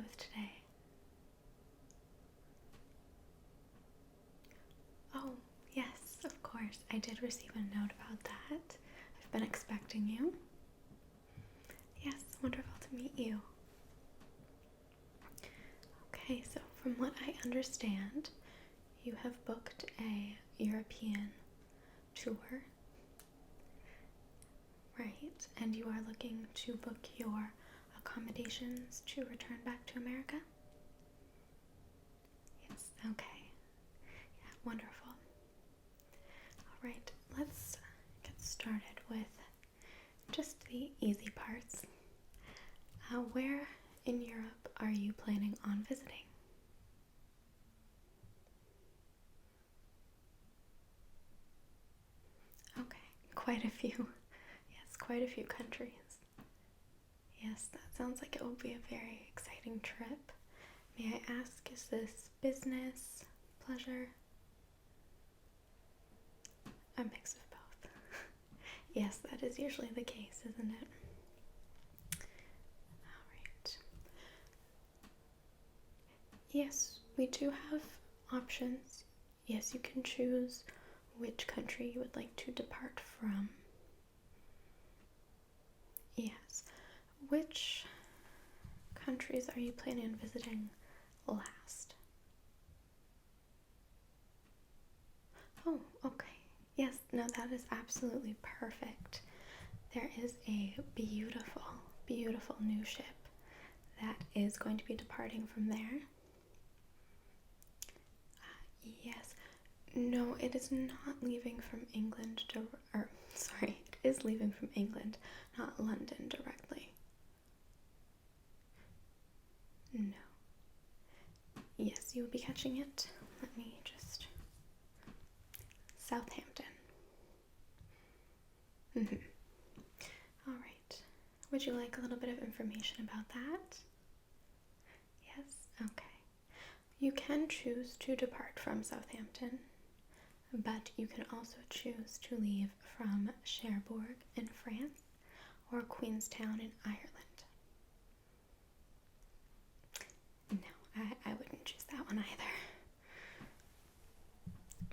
with today? Oh, yes, of course. I did receive a note about that. I've been expecting you. Yes, wonderful to meet you. Okay, so from what I understand, you have booked a European tour, right? And you are looking to book your accommodations to return back to America? Yes, okay. Yeah, wonderful. All right, let's get started with just the easy parts. Where in Europe are you planning on visiting? Okay, quite a few. Yes, quite a few countries. Yes, that sounds like it will be a very exciting trip. May I ask, is this business, pleasure? A mix of both. Yes, that is usually the case, isn't it? Alright. Yes, we do have options. Yes, you can choose which country you would like to depart from. Yes. Which countries are you planning on visiting last? Oh, okay. Yes, no, that is absolutely perfect. There is a beautiful, beautiful new ship that is going to be departing from there. Yes. No, it is not leaving from England, it is leaving from England, not London directly. No. Yes, you will be catching it. Let me just... Southampton. All right. Would you like a little bit of information about that? Yes? Okay. You can choose to depart from Southampton, but you can also choose to leave from Cherbourg in France or Queenstown in Ireland. No, I wouldn't choose that one either.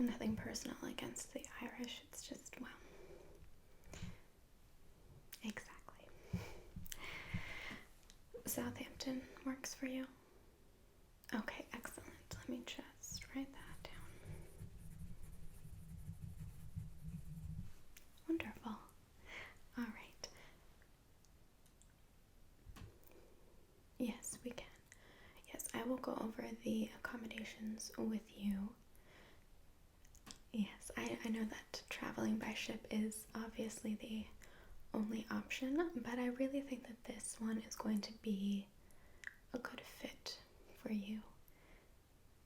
Nothing personal against the Irish, it's just, well, exactly. Southampton works for you? Okay, excellent. Let me just write that down. Wonderful. All right. Yes, we can. Yes, I will go over the accommodations with you. Yes, I know that traveling by ship is obviously the only option, but I really think that this one is going to be a good fit for you.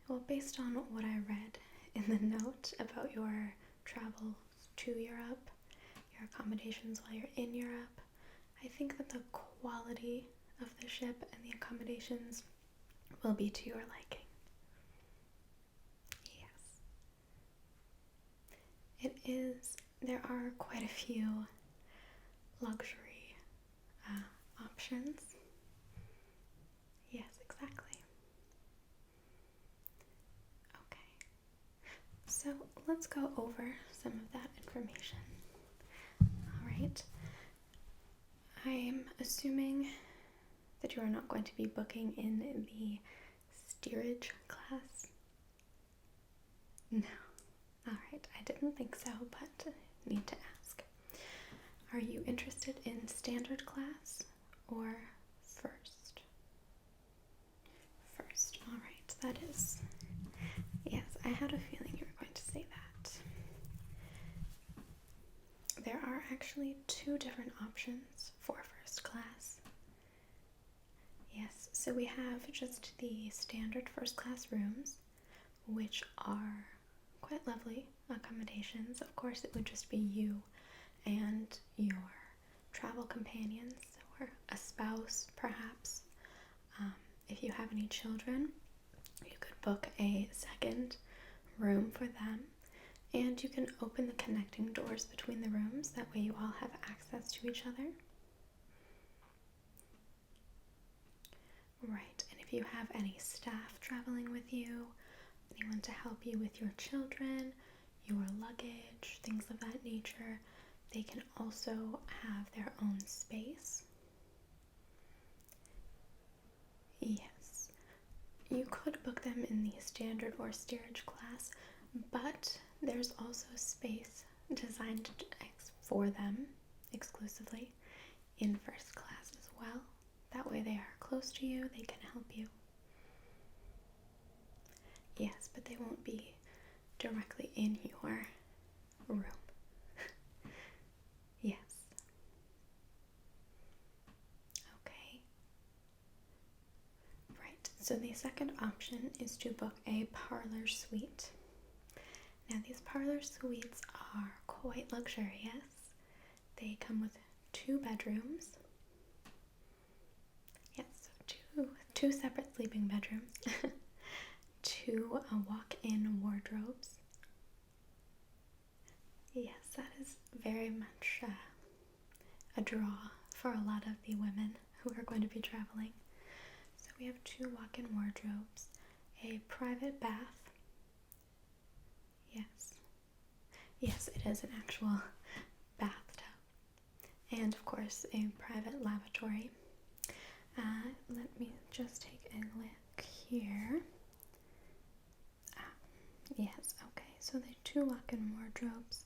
Well, based on what I read in the note about your travels to Europe, your accommodations while you're in Europe, I think that the quality of the ship and the accommodations will be to your liking. Yes. It is, there are quite a few luxury options. Yes, exactly. Okay. So let's go over some of that information. All right. I'm assuming that you are not going to be booking in the steerage class? No. Alright, I didn't think so, but need to ask. Are you interested in standard class or first? First, alright, that is. Yes, I had a feeling you were going to say that. There are actually two different options for first class. Yes, so we have just the standard first class rooms, which are quite lovely accommodations. Of course, it would just be you and your travel companions or a spouse, perhaps. If you have any children, you could book a second room for them, and you can open the connecting doors between the rooms. That way you all have access to each other. Right, and if if you have any staff traveling with you, anyone to help you with your children, your luggage, things of that nature, they can also have their own space. Yes, you could book them in the standard or steerage class, but there's also space designed for them exclusively in first class as well. That way they are close to you, they can help you. Yes, but they won't be directly in your room. Yes. Okay. Right, so the second option is to book a parlor suite. Now these parlor suites are quite luxurious. They come with 2 bedrooms. Yes, two separate sleeping bedrooms. 2 walk-in wardrobes. Yes, that is very much a draw for a lot of the women who are going to be traveling. So we have 2 walk-in wardrobes, a private bath. Yes, it is an actual bathtub. And of course, a private lavatory. Let me just take a look here. Yes, okay, so the 2 walk-in wardrobes.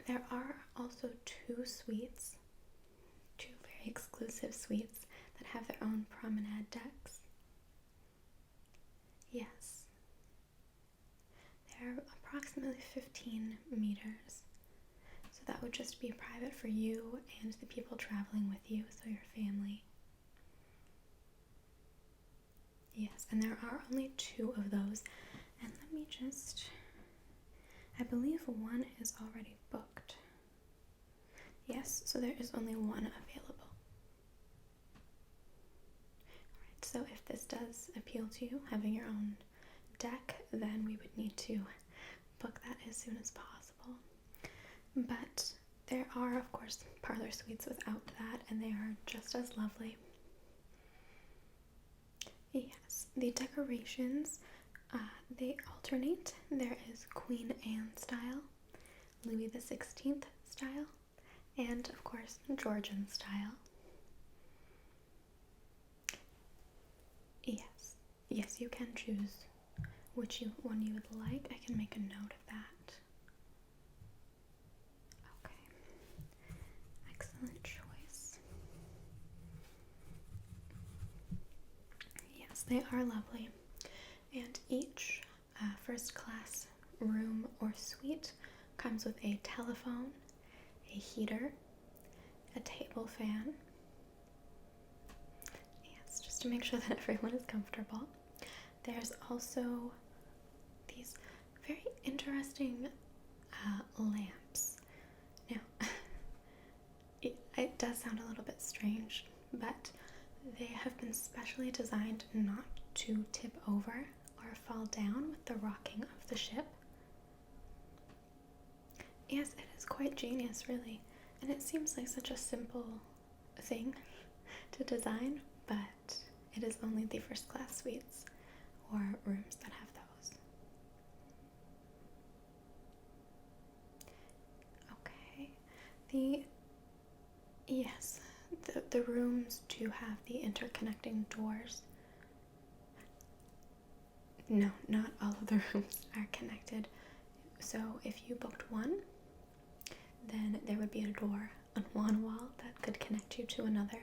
There are also 2 suites, 2 very exclusive suites that have their own promenade decks. Yes. They're approximately 15 meters. So that would just be private for you and the people traveling with you, so your family. Yes, and there are only 2 of those. And let me just, I believe one is already booked. Yes, so there is only one available. Alright, so if this does appeal to you, having your own deck, then we would need to book that as soon as possible. But there are, of course, parlor suites without that, and they are just as lovely. Yes, the decorations, they alternate. There is Queen Anne style, Louis XVI style, and of course Georgian style. Yes, you can choose which one you would like. I can make a note of that. Okay, excellent choice. Yes, they are lovely. And each first class room or suite comes with a telephone, a heater, a table fan. Yes, just to make sure that everyone is comfortable. There's also these very interesting lamps. Now, it does sound a little bit strange, but they have been specially designed not to tip over or fall down with the rocking of the ship. Yes, it is quite genius, really, and it seems like such a simple thing to design, but it is only the first class suites or rooms that have those. Okay, the rooms do have the interconnecting doors. No, not all of the rooms are connected. So if you booked one, then there would be a door on one wall that could connect you to another.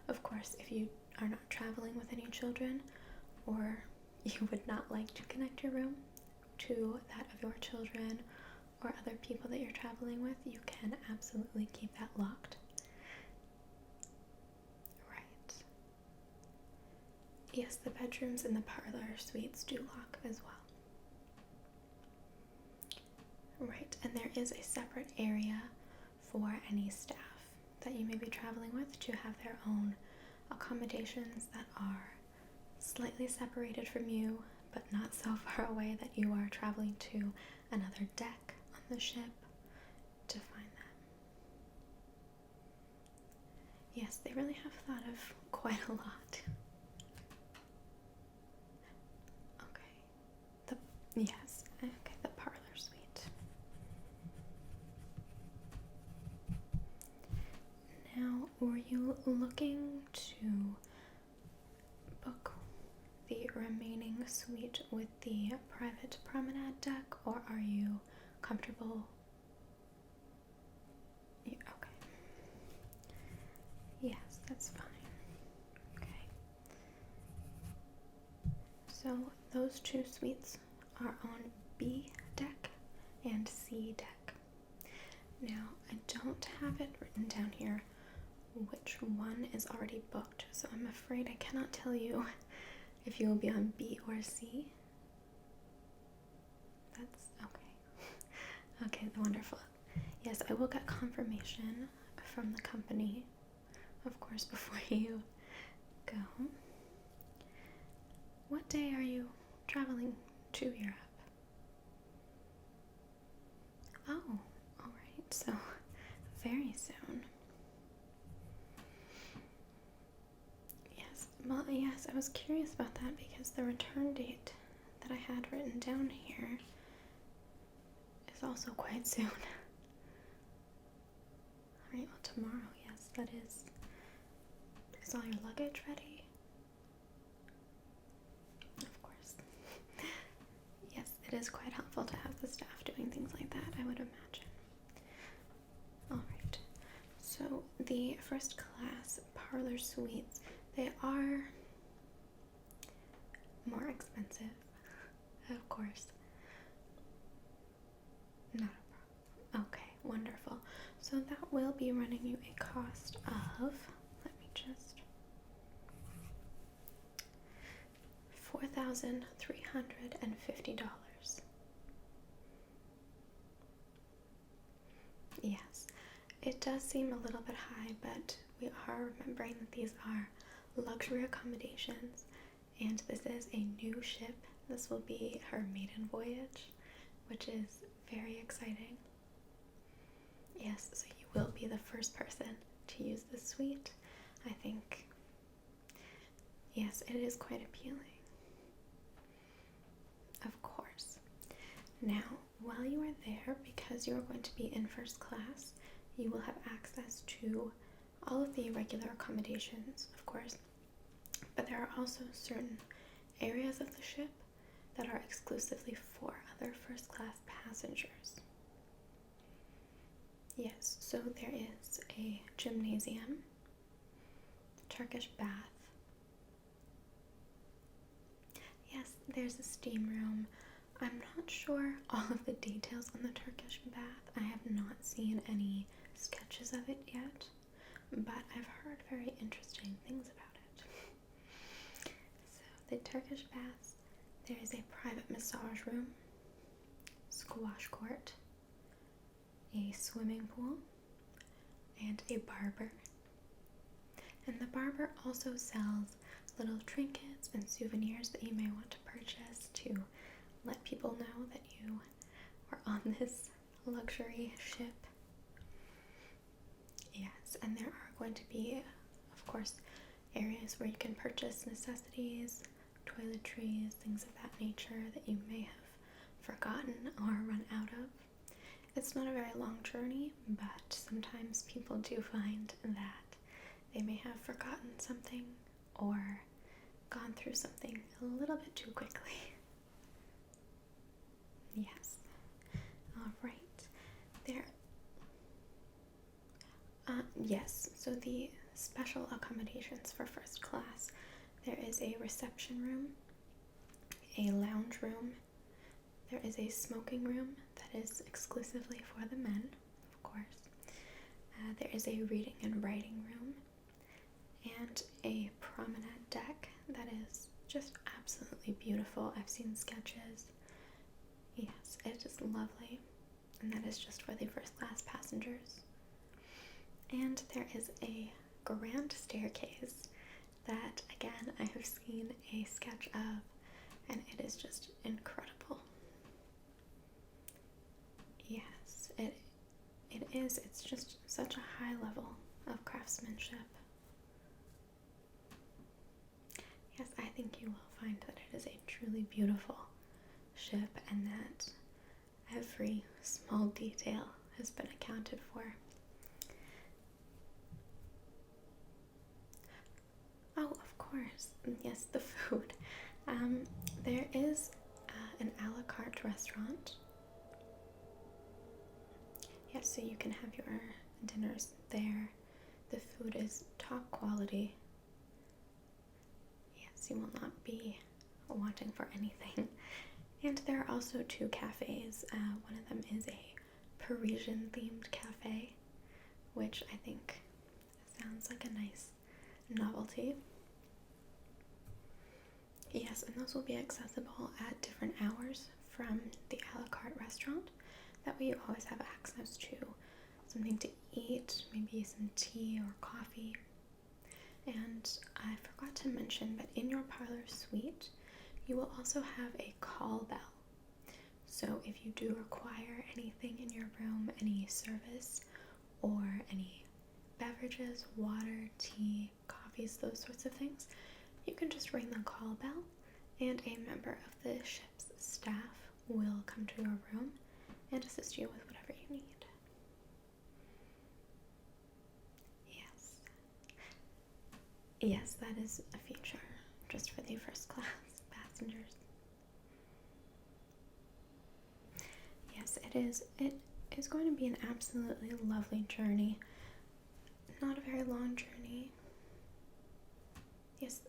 Of course, if you are not traveling with any children, or you would not like to connect your room to that of your children or other people that you're traveling with, you can absolutely keep that locked. Right. Yes, the bedrooms in the parlor suites do lock as well. Right, and there is a separate area for any staff that you may be traveling with to have their own accommodations that are slightly separated from you, but not so far away that you are traveling to another deck on the ship to find them. Yes, they really have thought of quite a lot. Yes, okay, the parlor suite. Now, were you looking to book the remaining suite with the private promenade deck, or are you comfortable? Yeah, okay. Yes, that's fine. Okay. So those two suites are on B deck and C deck. Now, I don't have it written down here which one is already booked, so I'm afraid I cannot tell you if you will be on B or C. That's okay. Okay, wonderful. Yes, I will get confirmation from the company, of course, before you go. What day are you traveling to Europe? Oh, alright, so very soon. Yes, well, yes, I was curious about that because the return date that I had written down here is also quite soon. Alright, well, tomorrow, yes, that is. Is all your luggage ready? Of course. Yes, it is quite helpful to have the staff doing things like that, I would imagine. Alright, so the first class parlor suites, they are more expensive, of course. Not a problem. Okay, wonderful. So that will be running you a cost of, let me just, $4,350. Yes, it does seem a little bit high, but we are remembering that these are luxury accommodations, and this is a new ship. This will be her maiden voyage, which is very exciting. Yes, so you will be the first person to use this suite. I think, yes, it is quite appealing. Of course. Now, while you are there, because you are going to be in first class, you will have access to all of the regular accommodations, of course, but there are also certain areas of the ship that are exclusively for other first class passengers. Yes, so there is a gymnasium, Turkish bath. Yes, there's a steam room. I'm not sure all of the details on the Turkish bath. I have not seen any sketches of it yet, but I've heard very interesting things about it. So the Turkish baths, there is a private massage room, squash court, a swimming pool, and a barber. And the barber also sells little trinkets and souvenirs that you may want to purchase to let people know that you are on this luxury ship. Yes, and there are going to be, of course, areas where you can purchase necessities, toiletries, things of that nature that you may have forgotten or run out of. It's not a very long journey, but sometimes people do find that they may have forgotten something or gone through something a little bit too quickly. Yes. All right. Yes. So the special accommodations for first class, there is a reception room, a lounge room, there is a smoking room that is exclusively for the men, of course. There is a reading and writing room, and a promenade deck that is just absolutely beautiful. I've seen sketches. Yes, it is lovely, and that is just for the first class passengers. And there is a grand staircase that, again, I have seen a sketch of, and it is just incredible. Yes, it is. It's just such a high level of craftsmanship. Yes, I think you will find that it is a truly beautiful ship and that every small detail has been accounted for. Oh, of course. Yes, the food. There is an a la carte restaurant. Yes, so you can have your dinners there. The food is top quality. Yes, you will not be wanting for anything. And there are also 2 cafes. One of them is a Parisian themed cafe, which I think sounds like a nice novelty. Yes, and those will be accessible at different hours from the a la carte restaurant. That way you always have access to something to eat, maybe some tea or coffee. And I forgot to mention, but in your parlor suite, you will also have a call bell. So if you do require anything in your room, any service or any beverages, water, tea, coffees, those sorts of things, you can just ring the call bell and a member of the ship's staff will come to your room and assist you with whatever you need. Yes, that is a feature just for the first class passengers. Yes, it is. It is going to be an absolutely lovely journey. Not a very long journey. Yes,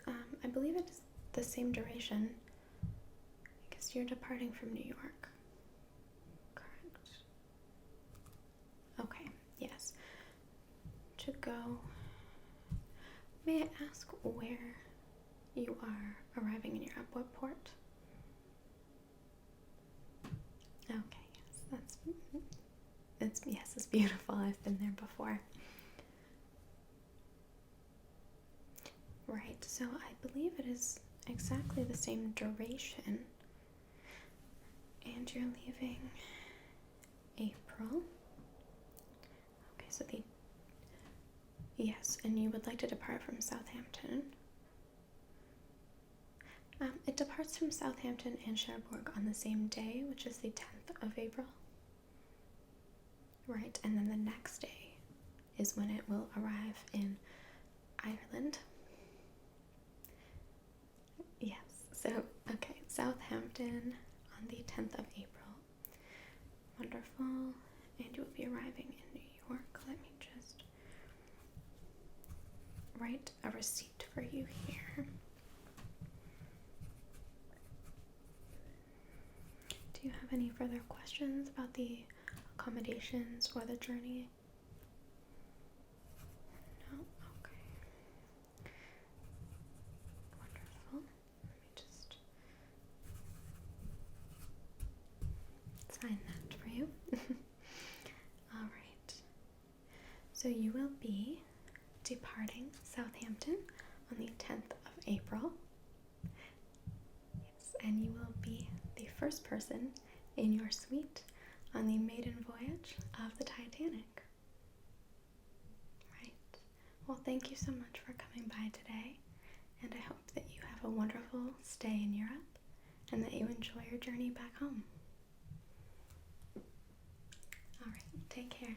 I believe it is the same duration. I guess you're departing from New York. Correct. Okay, yes. To go. May I ask where you are arriving in Europe? What port? Okay, yes, it's beautiful. I've been there before. Right, so I believe it is exactly the same duration. And you're leaving April. Okay, so yes, and you would like to depart from Southampton. It departs from Southampton and Cherbourg on the same day, which is the 10th of April. Right, and then the next day is when it will arrive in Ireland. Yes, so, okay, Southampton on the 10th of April. Wonderful. And you will be arriving in New York. Let me just write a receipt for you here. Do you have any further questions about the accommodations or the journey? No? Okay. Wonderful. Let me just sign that for you. Alright. So you will be departing Southampton on the 10th of April. Yes, and you will be the first person in your suite on the maiden voyage of the Titanic. Right. Well, thank you so much for coming by today, and I hope that you have a wonderful stay in Europe and that you enjoy your journey back home. All right, take care.